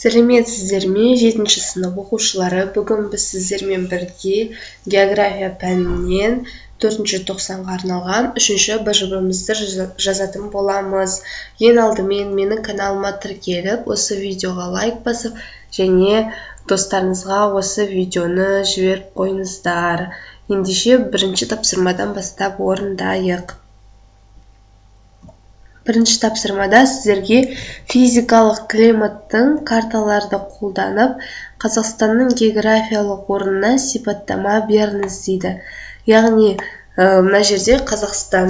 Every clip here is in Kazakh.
Сәлеметсіздер ме, 7-ші сынып оқушылары? Бүгін біз сіздермен бірге география пәнінен 4-ші тоқсанға арналған 3-ші бір-бірімізді жазатын боламыз. Ең алдымен менің каналыма тіркеліп, осы видеоға лайк басып, және достарыңызға осы видеоны жіберіп қойыңыздар. Ендеше бірінші тапсырмадан бастап орындайық. Бірінші тапсырмада сіздерге физикалық климаттың карталарды қолданып, Қазақстанның географиялық орнына сипаттама беріңіз дейді. Яғни, мына жерде Қазақстан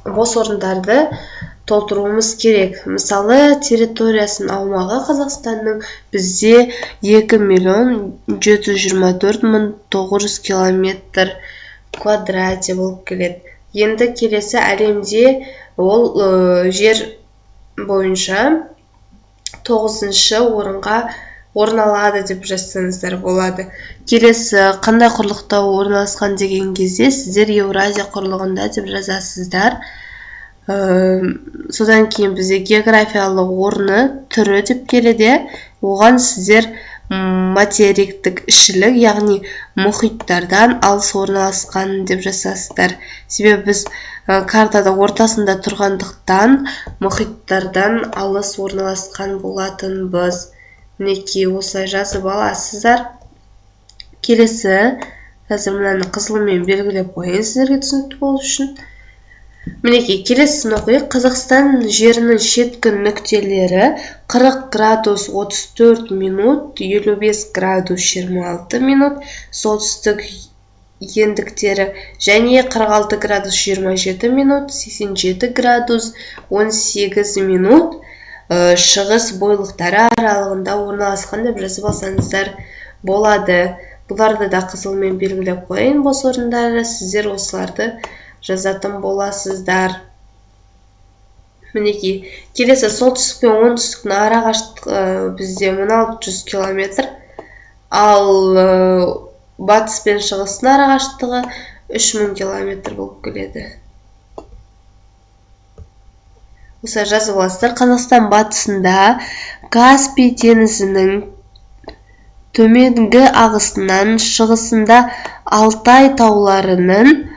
бос орындарды толтыруымыз керек. Мысалы, территориясын аумағы Қазақстанның бізде 2.724.900 километр квадрате болып келеді. Енді келесі әлемде ол жер бойынша 9-шы орынға орын алады деп жазсаңыздар болады. Келесі қандай құрлықта орналасқан деген кезде сіздер Еуразия құрлығында деп жазасыздар. Содан кейін бізде географиялық орны түрі деп келеді. Оған сіздер материктік ішілік, яғни мұхиттардан алыс орналасқан деп жасасыздар. Себебі біз картада ортасында тұрғандықтан мұхиттардан алыс орналасқан болатынбыз. Мінекей осылай жазып аласыздар. Келесі, қазір мынаны қызылмен белгілеп қойын сіздерге түсінікті болу үшін. Мінекей келесісін оқиық. Қазақстан жерінің шеткі нүктелері 40 градус 34 минут, 55 градус 26 минут, солтүстік ендіктері және 46 градус 27 минут, 87 градус 18 минут, шығыс бойлықтары аралығында орналасқан деп жазып алсаңыздар болады. Бұларды да қызылмен белгілеп қойын бос орындары, сіздер осыларды жазатын боласыздар. Мінекей, келесі солтүстік пен оңтүстіктің арақашықтығы бізде 1600 километр, ал батыс пен шығыстың арақашықтығы 3000 километр болып келеді. Осылай жазып аласыздар. Қазақстан батысында Каспий теңізінің төменгі ағысынан, шығысында Алтай тауларының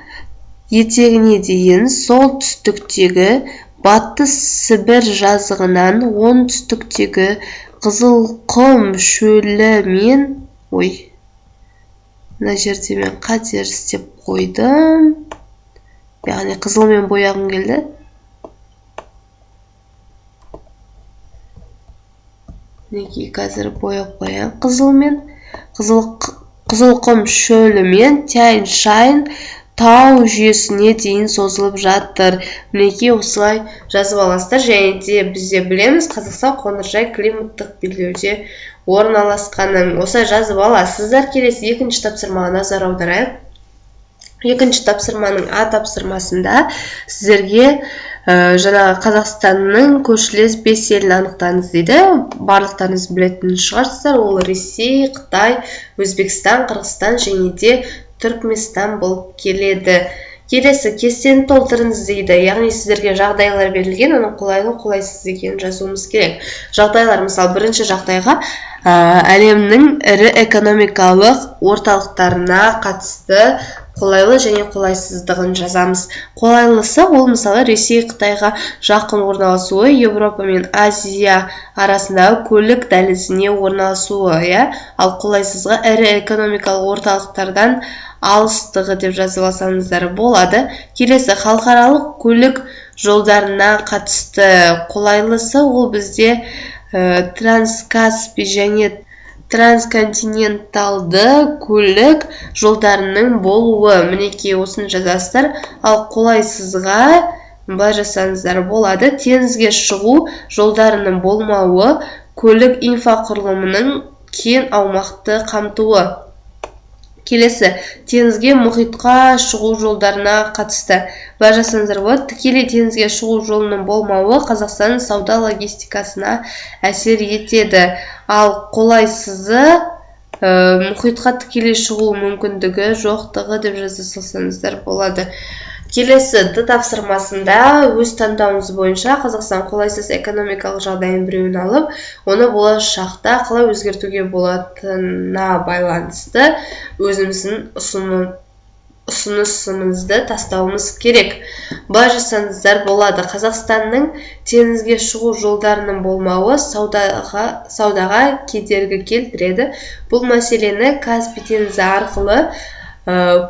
етегіне дейін, солтүстіктегі Батыс Сібір жазығынан, оңтүстіктегі Қызылқұм шөлі мен, мына жерде мен қатеріс деп қойдым. Яғни қызылмен бояғым келді. Неге қазір бояп қоян қызылмен. Қызылқұм шөлі мен Тянь-Шань тау жүйесіне дейін созылып жатыр. Мінекей осылай жазып аласыздар. Және де бізде білеміз, Қазақстан қоңыржай климаттық белдеуде орналасқанын. Осылай жазып аласыздар. Келесі екінші тапсырмаға назар аударайық. Екінші тапсырманың А тапсырмасында сіздерге жаңағы Қазақстанның көршілес 5 елін анықтаңыз дейді. Барлықтарыңыз білетін шығарсыздар. Ол Ресей, Қытай, Өзбекстан, Қырғызстан және де Түркменстан болып келеді. Келесі кестені толтырыңыз дейді. Яғни сіздерге жағдайлар берілген, оның қолайлы, қолайсыз екенін жазуымыз керек. Жағдайлар, мысалы, бірінші жағдайға әлемнің ірі экономикалық орталықтарына қатысты қолайлы және қолайсыздығын жазамыз. Қолайлысы ол мысалы Ресей Қытайға жақын орналасуы, Европа мен Азия арасындағы көлік дәлізіне орналасуы, ал қолайсызға ірі экономикалық орталықтардан алыстығы деп жазып алсаңыздар болады. Келесі халықаралық көлік жолдарына қатысты қолайлысы ол бізде Транскаспий және трансконтиненталды көлік жолдарының болуы. Мінекей осыны жазасыздар. Ал қолайсызға былай жасаңыздар болады. Теңізге шығу жолдарының болмауы, көлік инфрақұрылымының кең аумақты қамтуы. Келесі, теңізге, мұхитқа шығу жолдарына қатысты. Былай жасаңыздар болады. Тікелей теңізге шығу жолының болмауы Қазақстанның сауда логистикасына әсер етеді. Ал қолайсызы мұхитқа тікелей шығу мүмкіндігі жоқтығы деп жаза салсаңыздар болады. Келесі Д тапсырмасында өз таңдауыңыз бойынша Қазақстан қолайсыз экономикалық жағдайын біреуін алып, оны болашақта қалай өзгертуге болатынына байланысты өзіміздің ұсынысымызды тастауымыз керек. Былай жасаңыздар болады. Қазақстанның теңізге шығу жолдарының болмауы саудаға кедергі келтіреді. Бұл мәселені Каспий теңізі арқылы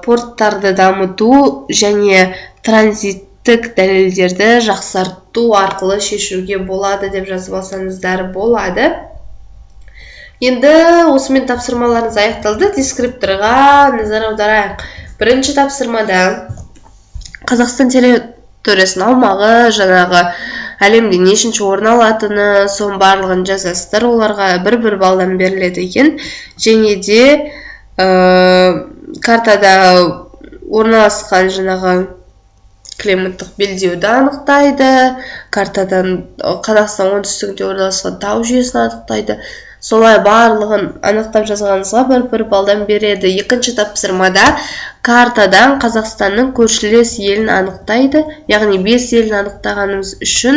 порттарды дамыту және транзиттік дәлелдерді жақсарту арқылы шешуге болады деп жазып алсаңыздар болады. Енді осымен тапсырмаларыңыз аяқталды. Дескрипторға назар аударайық. Бірінші тапсырмада Қазақстан территориясының аумағы, жаңағы әлемде нешінші орын алатыны, соның барлығын жазасыздар. Оларға бір балдан беріледі екен. Және де картада орналасқан жаңағы климаттық белдеуді анықтайды. Картадан Қазақстан оңтүстігінде орналасқан тау жүйесін анықтайды. Солай барлығын анықтап жазғаныңызға бір балдан береді. Екінші тапсырмада картадан Қазақстанның көршілес елін анықтайды. Яғни 5 елін анықтағанымыз үшін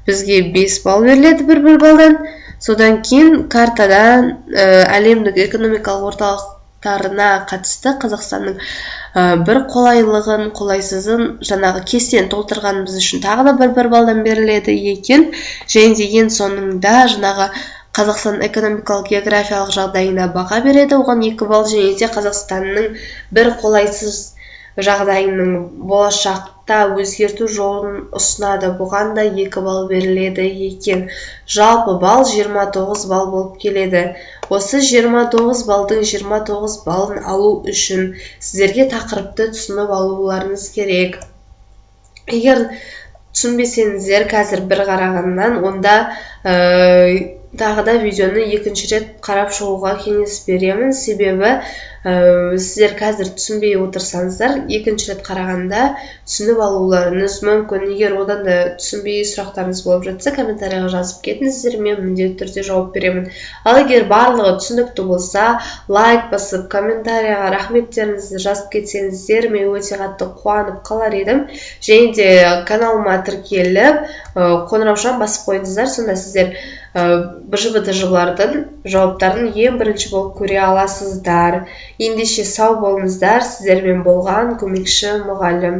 бізге 5 балл беріледі бір балдан. Содан кейін картадан әлемдік экономикалық орталықтарына қатысты Қазақстанның бір қолайлығын, қолайсызын жаңағы кестені толтырғанымыз үшін тағы да бір балдан беріледі екен. Және деген соңында жаңағы Қазақстан экономикалық географиялық жағдайына баға береді, оған 2 балл, және де Қазақстанның бір қолайсыз жағдайының болашақта өзгерту жолын ұсынады, бұған да 2 балл беріледі екен. Жалпы балл 29 балл болып келеді. Осы 29 балдың 29 балын алу үшін сіздерге тақырыпты түсініп алуларыңыз керек. Егер түсінбесеңіздер қазір бір қарағаннан, онда тағы да видеоны екінші рет қарап шығуға кеңес беремін. Себебі сіздер қазір түсінбей отырсаңыздар, екінші рет қарағанда түсініп алуларыңыз мүмкін. Егер одан да түсінбей сұрақтарыңыз болып жатса, комментарияға жазып кетіңіздер, мен міндетті түрде жауап беремін. Ал егер барлығы түсінікті болса, лайк басып, комментарияға рахметтеріңізді жазып кетсеңіздер, мен өте қатты қуанып қалар едім. Және де каналыма тіркеліп, қоңыраушан басып қойыңыздар, сонда сіздер БЖБТЖ-лардың жауаптарын ең бірінші болып көре аласыздар. Ендеше сау болыңыздар, сіздермен болған көмекші мұғалім.